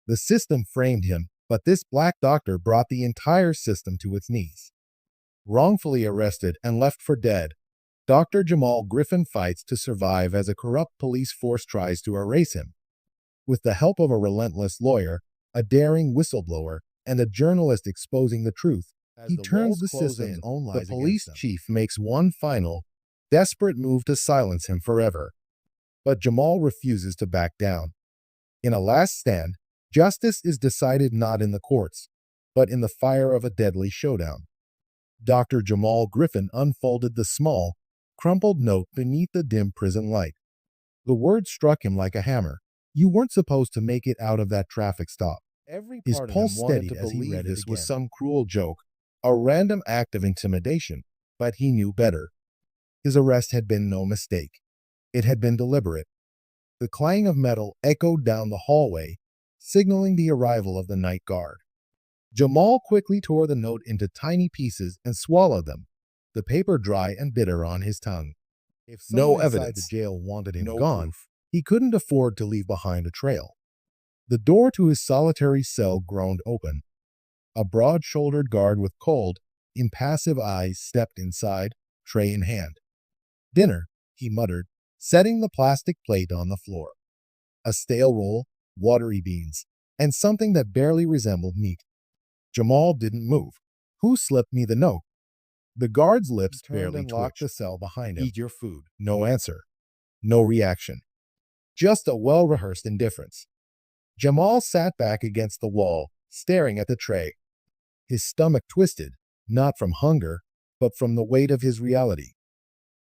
The system framed him, but this black doctor brought the entire system to its knees. Wrongfully arrested and left for dead, Dr. Jamal Griffin fights to survive as a corrupt police force tries to erase him. With the help of a relentless lawyer, a daring whistleblower, and a journalist exposing the truth, he turns the system's own lies. The police chief makes one final, desperate move to silence him forever. But Jamal refuses to back down. In a last stand, justice is decided not in the courts, but in the fire of a deadly showdown. Dr. Jamal Griffin unfolded the small, crumpled note beneath the dim prison light. The words struck him like a hammer. You weren't supposed to make it out of that traffic stop. His pulse steadied as he read this was some cruel joke, a random act of intimidation, but he knew better. His arrest had been no mistake. It had been deliberate. The clang of metal echoed down the hallway, signaling the arrival of the night guard. Jamal quickly tore the note into tiny pieces and swallowed them, the paper dry and bitter on his tongue. If no evidence, the jail wanted him gone, he couldn't afford to leave behind a trail. The door to his solitary cell groaned open. A broad-shouldered guard with cold, impassive eyes stepped inside, tray in hand. Dinner, he muttered, setting the plastic plate on the floor. A stale roll, watery beans, and something that barely resembled meat. Jamal didn't move. Who slipped me the note? The guard's lips barely locked the cell behind him. Eat your food. No answer. No reaction. Just a well-rehearsed indifference. Jamal sat back against the wall, staring at the tray. His stomach twisted, not from hunger, but from the weight of his reality.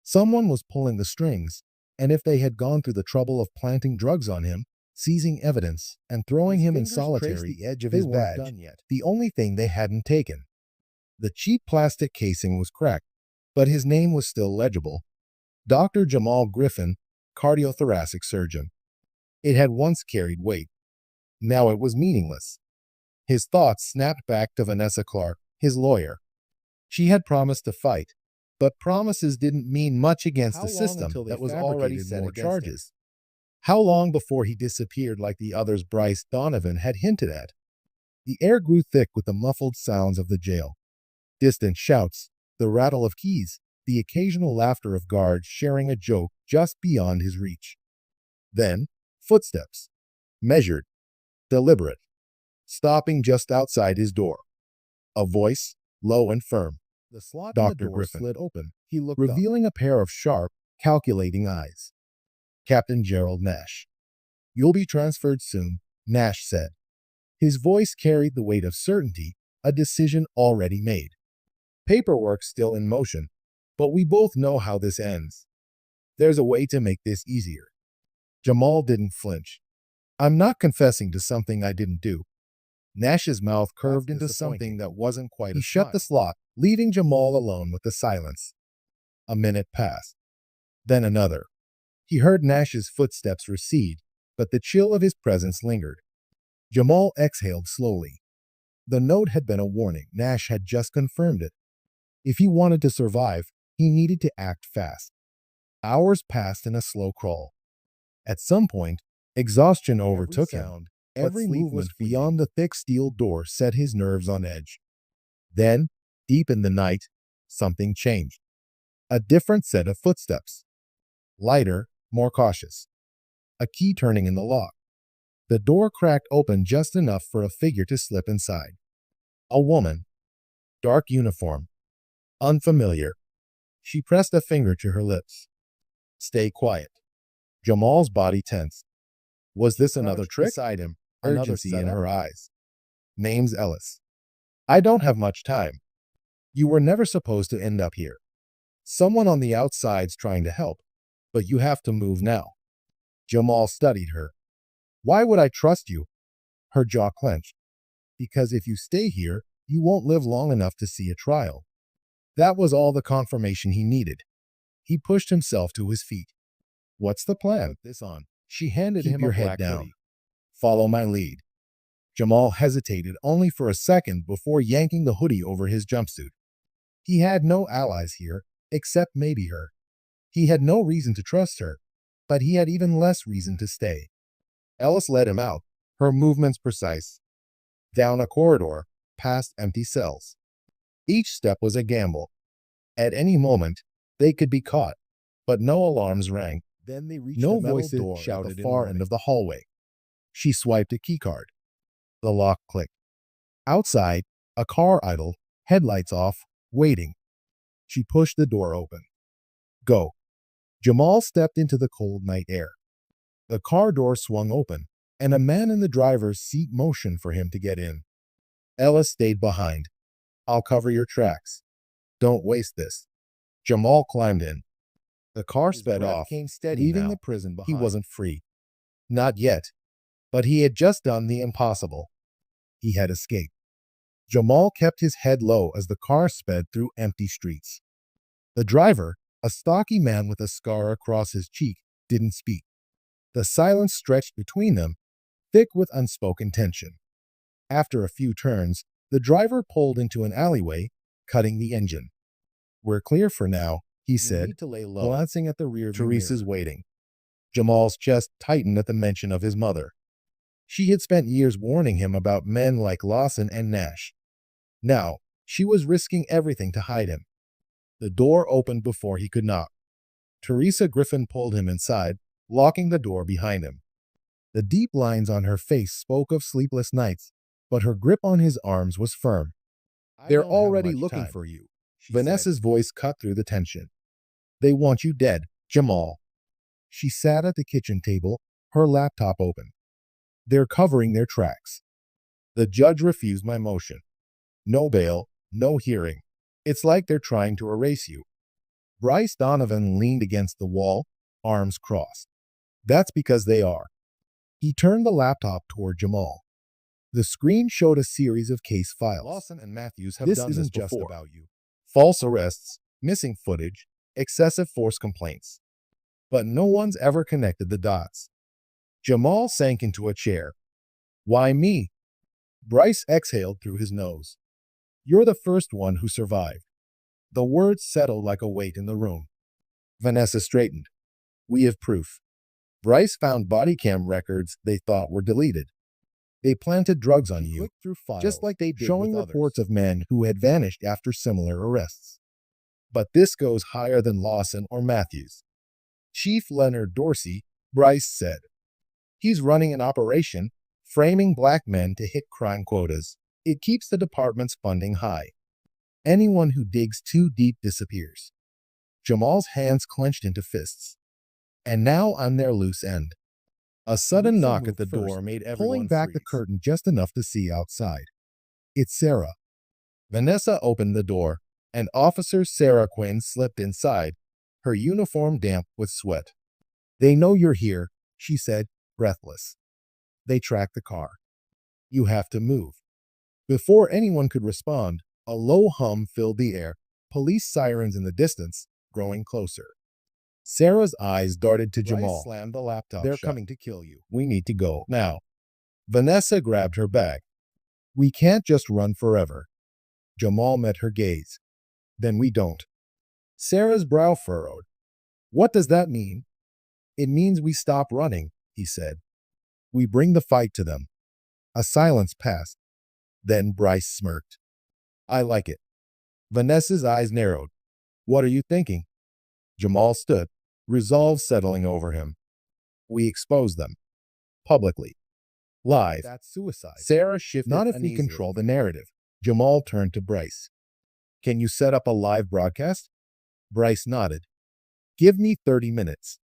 Someone was pulling the strings, and if they had gone through the trouble of planting drugs on him, seizing evidence, and throwing him in solitary, the edge of his badge, the only thing they hadn't taken. The cheap plastic casing was cracked, but his name was still legible. Dr. Jamal Griffin, cardiothoracic surgeon. It had once carried weight. Now it was meaningless. His thoughts snapped back to Vanessa Clark, his lawyer. She had promised to fight, but promises didn't mean much against the system that was already set against charges. How long before he disappeared like the others Bryce Donovan had hinted at? The air grew thick with the muffled sounds of the jail. Distant shouts, the rattle of keys, the occasional laughter of guards sharing a joke just beyond his reach. Then, footsteps. Measured, deliberate, stopping just outside his door. A voice, low and firm. The slot in the door slid open. He looked revealing a pair of sharp, calculating eyes. Captain Gerald Nash. You'll be transferred soon, Nash said. His voice carried the weight of certainty, a decision already made. Paperwork still in motion, but we both know how this ends. There's a way to make this easier. Jamal didn't flinch. I'm not confessing to something I didn't do. Nash's mouth curved into something that wasn't quite a smile. He shut the slot, leaving Jamal alone with the silence. A minute passed. Then another. He heard Nash's footsteps recede, but the chill of his presence lingered. Jamal exhaled slowly. The note had been a warning. Nash had just confirmed it. If he wanted to survive, he needed to act fast. Hours passed in a slow crawl. At some point, exhaustion overtook him. Every movement beyond the thick steel door set his nerves on edge. Then, deep in the night, something changed. A different set of footsteps. Lighter, more cautious. A key turning in the lock. The door cracked open just enough for a figure to slip inside. A woman. Dark uniform. Unfamiliar. She pressed a finger to her lips. Stay quiet. Jamal's body tensed. Was this another trick? Beside him, urgency in her eyes. Name's Ellis. I don't have much time. You were never supposed to end up here. Someone on the outside's trying to help, but you have to move now. Jamal studied her. Why would I trust you? Her jaw clenched. Because if you stay here, you won't live long enough to see a trial. That was all the confirmation he needed. He pushed himself to his feet. What's the plan? Put this on. She handed him a black hoodie. Follow my lead. Jamal hesitated only for a second before yanking the hoodie over his jumpsuit. He had no allies here, except maybe her. He had no reason to trust her, but he had even less reason to stay. Ellis led him out, her movements precise. Down a corridor, past empty cells. Each step was a gamble. At any moment, they could be caught, but no alarms rang. Then they reached No the metal voices door shouted at the in far warning. end of the hallway. She swiped a keycard. The lock clicked. Outside, a car idled, headlights off, waiting. She pushed the door open. Go. Jamal stepped into the cold night air. The car door swung open, and a man in the driver's seat motioned for him to get in. Ella stayed behind. I'll cover your tracks. Don't waste this. Jamal climbed in. The car sped off, leaving the prison behind. He wasn't free. Not yet. But he had just done the impossible. He had escaped. Jamal kept his head low as the car sped through empty streets. The driver, a stocky man with a scar across his cheek, didn't speak. The silence stretched between them, thick with unspoken tension. After a few turns, the driver pulled into an alleyway, cutting the engine. We're clear for now, he said, glancing at the rear view. Teresa's waiting. Jamal's chest tightened at the mention of his mother. She had spent years warning him about men like Lawson and Nash. Now, she was risking everything to hide him. The door opened before he could knock. Teresa Griffin pulled him inside, locking the door behind him. The deep lines on her face spoke of sleepless nights, but her grip on his arms was firm. They're already looking for you, Vanessa's voice cut through the tension. They want you dead, Jamal. She sat at the kitchen table, her laptop open. They're covering their tracks. The judge refused my motion. No bail, no hearing. It's like they're trying to erase you. Bryce Donovan leaned against the wall, arms crossed. That's because they are. He turned the laptop toward Jamal. The screen showed a series of case files. Lawson and Matthews have done this before. This isn't just about you. False arrests, missing footage, excessive force complaints. But no one's ever connected the dots. Jamal sank into a chair. Why me? Bryce exhaled through his nose. You're the first one who survived. The words settled like a weight in the room. Vanessa straightened. We have proof. Bryce found body cam records they thought were deleted. They planted drugs on you, just like they did showing reports of men who had vanished after similar arrests. But this goes higher than Lawson or Matthews. Chief Leonard Dorsey, Bryce said. He's running an operation, framing black men to hit crime quotas. It keeps the department's funding high. Anyone who digs too deep disappears. Jamal's hands clenched into fists. And now I'm their loose end. A sudden knock at the door made everyone pulling back the curtain just enough to see outside. It's Sarah. Vanessa opened the door, and Officer Sarah Quinn slipped inside, her uniform damp with sweat. They know you're here, she said, breathless. They tracked the car. You have to move. Before anyone could respond, a low hum filled the air, police sirens in the distance, growing closer. Sarah's eyes darted to Jamal. Bryce slammed the laptop They're shut. Coming to kill you. We need to go now. Vanessa grabbed her bag. We can't just run forever. Jamal met her gaze. Then we don't. Sarah's brow furrowed. What does that mean? It means we stop running, he said. We bring the fight to them. A silence passed. Then Bryce smirked. I like it. Vanessa's eyes narrowed. What are you thinking? Jamal stood, resolve settling over him. We expose them. Publicly. Live. That's suicide. Sarah shifted Not if we control the narrative. Jamal turned to Bryce. Can you set up a live broadcast? Bryce nodded. Give me 30 minutes.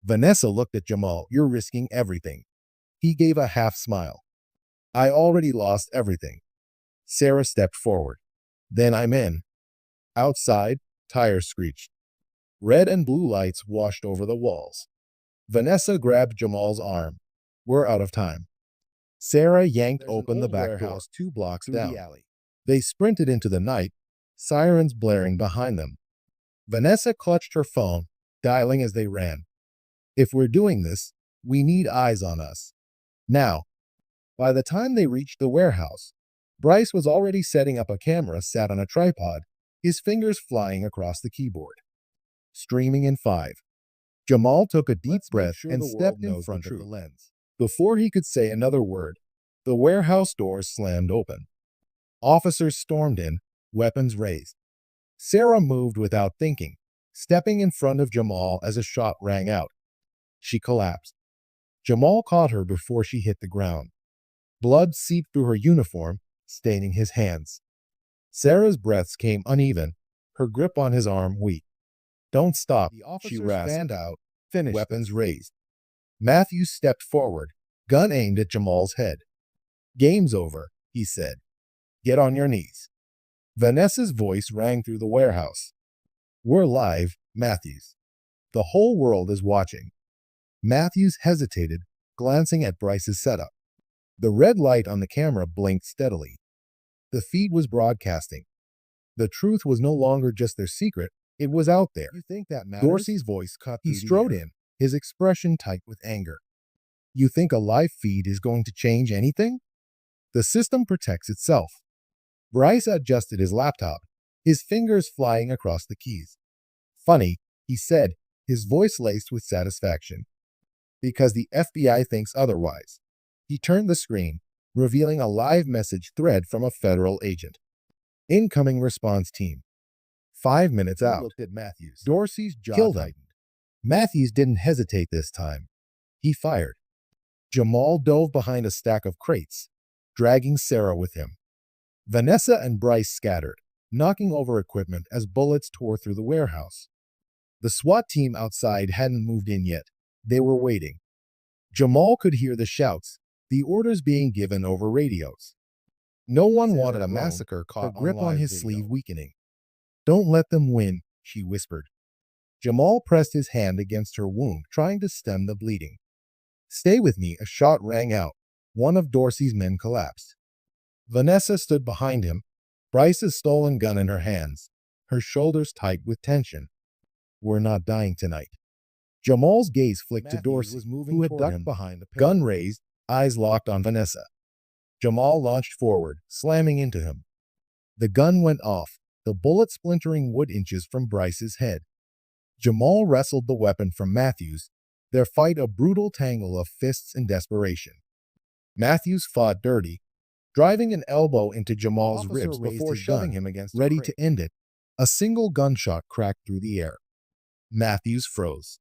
Vanessa looked at Jamal. You're risking everything. He gave a half smile. I already lost everything. Sarah stepped forward. Then I'm in. Outside, tires screeched. Red and blue lights washed over the walls. Vanessa grabbed Jamal's arm. We're out of time. Sarah yanked open the back door 2 blocks down the alley. They sprinted into the night, sirens blaring behind them. Vanessa clutched her phone, dialing as they ran. If we're doing this, we need eyes on us. Now. By the time they reached the warehouse, Bryce was already setting up a camera sat on a tripod, his fingers flying across the keyboard. Streaming in 5. Jamal took a deep breath and stepped in front of the lens. Before he could say another word, the warehouse doors slammed open. Officers stormed in, weapons raised. Sarah moved without thinking, stepping in front of Jamal as a shot rang out. She collapsed. Jamal caught her before she hit the ground. Blood seeped through her uniform, staining his hands. Sarah's breaths came uneven, her grip on his arm weak. "Don't stop," she rasped out, weapons raised. Matthews stepped forward, gun aimed at Jamal's head. "Game's over," he said. "Get on your knees." Vanessa's voice rang through the warehouse. "We're live, Matthews. The whole world is watching." Matthews hesitated, glancing at Bryce's setup. The red light on the camera blinked steadily. The feed was broadcasting. The truth was no longer just their secret, it was out there. "You think that matters?" Dorsey's voice cut through. He strode in, his expression tight with anger. "You think a live feed is going to change anything? The system protects itself." Bryce adjusted his laptop, his fingers flying across the keys. "Funny," he said, his voice laced with satisfaction. "Because the FBI thinks otherwise." He turned the screen, revealing a live message thread from a federal agent. "Incoming response team. 5 minutes out." He looked at Matthews. Dorsey's jaw tightened. Matthews didn't hesitate this time. He fired. Jamal dove behind a stack of crates, dragging Sarah with him. Vanessa and Bryce scattered, knocking over equipment as bullets tore through the warehouse. The SWAT team outside hadn't moved in yet. They were waiting. Jamal could hear the shouts, the orders being given over radios. No one wanted a massacre caught, her grip on his sleeve weakening. "Don't let them win," she whispered. Jamal pressed his hand against her wound, trying to stem the bleeding. "Stay with me," a shot rang out. One of Dorsey's men collapsed. Vanessa stood behind him, Bryce's stolen gun in her hands, her shoulders tight with tension. "We're not dying tonight." Jamal's gaze flicked to Dorsey, who had ducked behind the pillar. Gun raised, eyes locked on Vanessa. Jamal launched forward, slamming into him. The gun went off, the bullet splintering wood inches from Bryce's head. Jamal wrestled the weapon from Matthews, their fight a brutal tangle of fists and desperation. Matthews fought dirty, driving an elbow into Jamal's ribs before shoving him against ready to end it. A single gunshot cracked through the air. Matthews froze.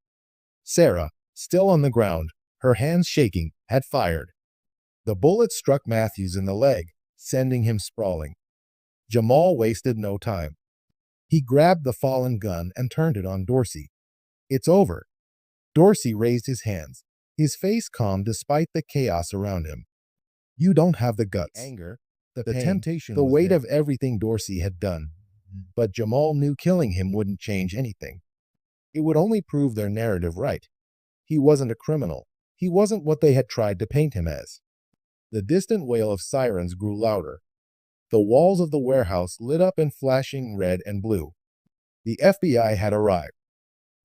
Sarah, still on the ground, her hands shaking, had fired. The bullet struck Matthews in the leg, sending him sprawling. Jamal wasted no time. He grabbed the fallen gun and turned it on Dorsey. "It's over." Dorsey raised his hands, his face calm despite the chaos around him. "You don't have the guts." Anger, the pain, temptation, the weight of everything Dorsey had done. But Jamal knew killing him wouldn't change anything. It would only prove their narrative right. He wasn't a criminal. He wasn't what they had tried to paint him as. The distant wail of sirens grew louder. The walls of the warehouse lit up in flashing red and blue. The FBI had arrived.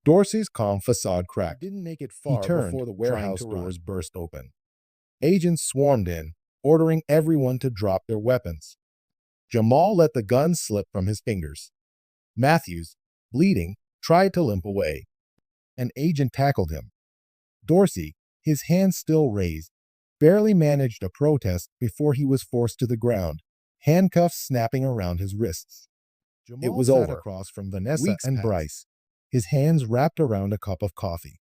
Dorsey's calm facade cracked. Didn't make it far before the warehouse doors burst open. Agents swarmed in, ordering everyone to drop their weapons. Jamal let the gun slip from his fingers. Matthews, bleeding, tried to limp away. An agent tackled him. Dorsey, his hands still raised, barely managed a protest before he was forced to the ground, handcuffs snapping around his wrists. It was over. Across from Vanessa and Bryce, his hands wrapped around a cup of coffee.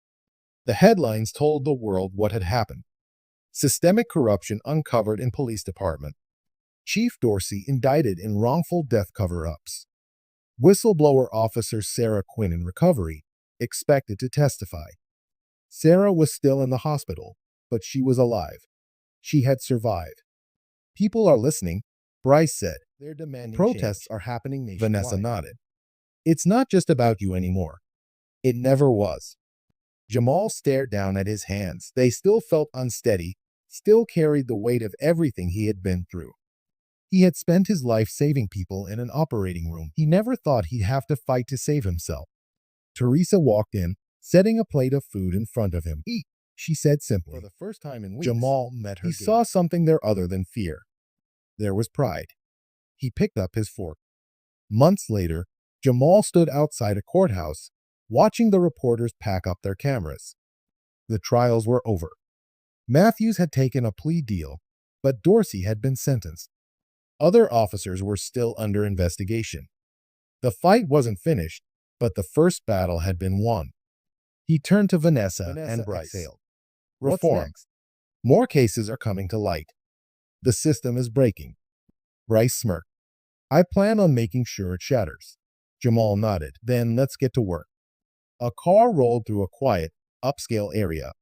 The headlines told the world what had happened. Systemic corruption uncovered in police department. Chief Dorsey indicted in wrongful death cover-ups. Whistleblower officer Sarah Quinn in recovery, expected to testify. Sarah was still in the hospital, but she was alive. She had survived. "People are listening," Bryce said. "They're demanding protests are happening nationwide." Vanessa nodded. "It's not just about you anymore. It never was." Jamal stared down at his hands. They still felt unsteady, still carried the weight of everything he had been through. He had spent his life saving people in an operating room. He never thought he'd have to fight to save himself. Teresa walked in, setting a plate of food in front of him. "Eat," she said simply. For the first time in weeks, Jamal met her gaze. He saw something there other than fear. There was pride. He picked up his fork. Months later, Jamal stood outside a courthouse, watching the reporters pack up their cameras. The trials were over. Matthews had taken a plea deal, but Dorsey had been sentenced. Other officers were still under investigation. The fight wasn't finished, but the first battle had been won. He turned to Vanessa and Bryce. Exhaled. Reform. What's next? More cases are coming to light. The system is breaking. Bryce smirked. I plan on making sure it shatters. Jamal nodded. Then let's get to work. A car rolled through a quiet, upscale area.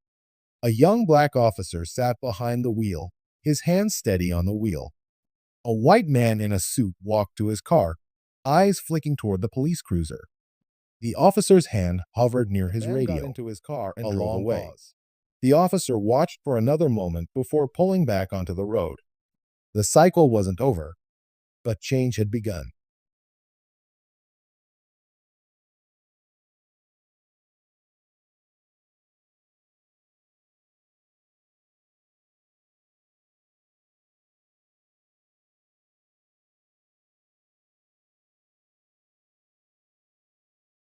A young black officer sat behind the wheel, his hands steady on the wheel. A white man in a suit walked to his car, eyes flicking toward the police cruiser. The officer's hand hovered near his radio. Got into his car and A drove long away. pause. The officer watched for another moment before pulling back onto the road. The cycle wasn't over, but change had begun.